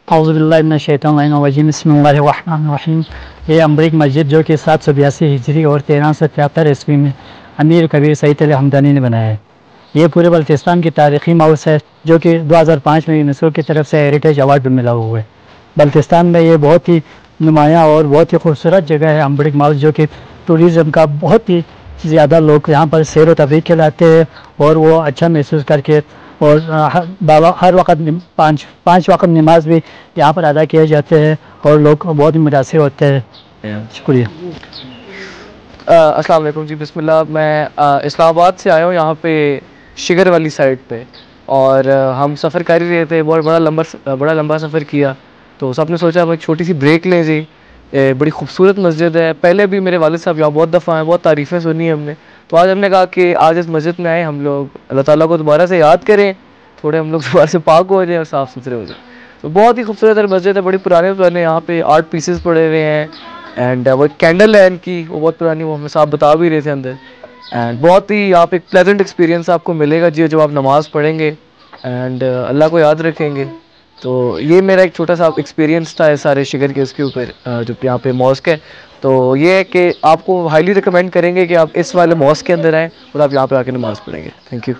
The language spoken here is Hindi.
औज़ुबिल्लाहिमिनश्शैतानिर्रजीम बिस्मिल्लाहिर्रहमानिर्रहीम। ये अमरीक मस्जिद जो कि 782 हिजरी और 1373 ईस्वी में अमीर कबीर सईद अली हमदानी ने बनाया है। ये पूरे बल्तिस्तान की तारीखी माउस है जो कि 2005 में यूनेस्को की तरफ से हेरिटेज अवार्ड भी मिला हुआ है। बल्तिस्तान में ये बहुत ही नुमायाँ और बहुत ही खूबसूरत जगह है अमरीक माउस, जो कि टूरिज़म का बहुत ही ज़्यादा लोग यहाँ पर सैर व तफरीह के लाते हैं और वो अच्छा महसूस करके और हर वक्त पाँच वक्त नमाज भी यहाँ पर अदा किए जाते हैं और लोग बहुत ही मुतासिर होते हैं। शुक्रिया। अस्सलाम वालेकुम जी, बिस्मिल्लाह। मैं इस्लामाबाद से आया हूँ यहाँ पे शिगर वाली साइड पे, और हम सफ़र कर ही रहे थे। बहुत बड़ा लंबा सफ़र किया, तो सबने सोचा हम एक छोटी सी ब्रेक लें जी। बड़ी खूबसूरत मस्जिद है, पहले भी मेरे वालिद साहब यहाँ बहुत दफ़ा हैं, बहुत तारीफ़ें सुनी है हमने। तो आज हमने कहा कि आज इस मस्जिद में आए हम लोग अल्लाह ताला को दोबारा से याद करें, थोड़े हम लोग दोबारा से पाक हो जाएँ और साफ़ सुथरे हो जाएँ। तो बहुत ही खूबसूरत मस्जिद है, बड़ी पुराने यहाँ पे आर्ट पीसेस पड़े हुए हैं, एंड वो कैंडल है इनकी, वो बहुत पुरानी, वो हमें साहब बता भी रहे थे अंदर। एंड बहुत ही यहाँ पे एक प्लेजेंट एक्सपीरियंस आपको मिलेगा जी जब आप नमाज़ पढ़ेंगे एंड अल्लाह को याद रखेंगे। तो ये मेरा एक छोटा सा एक्सपीरियंस था इस सारे शिगर के उसके ऊपर जो यहाँ पे मॉस्क है। तो ये है कि आपको हाईली रिकमेंड करेंगे कि आप इस वाले मॉस्क के अंदर आएँ और आप यहाँ पे आके नमाज़ पढ़ेंगे। Thank you.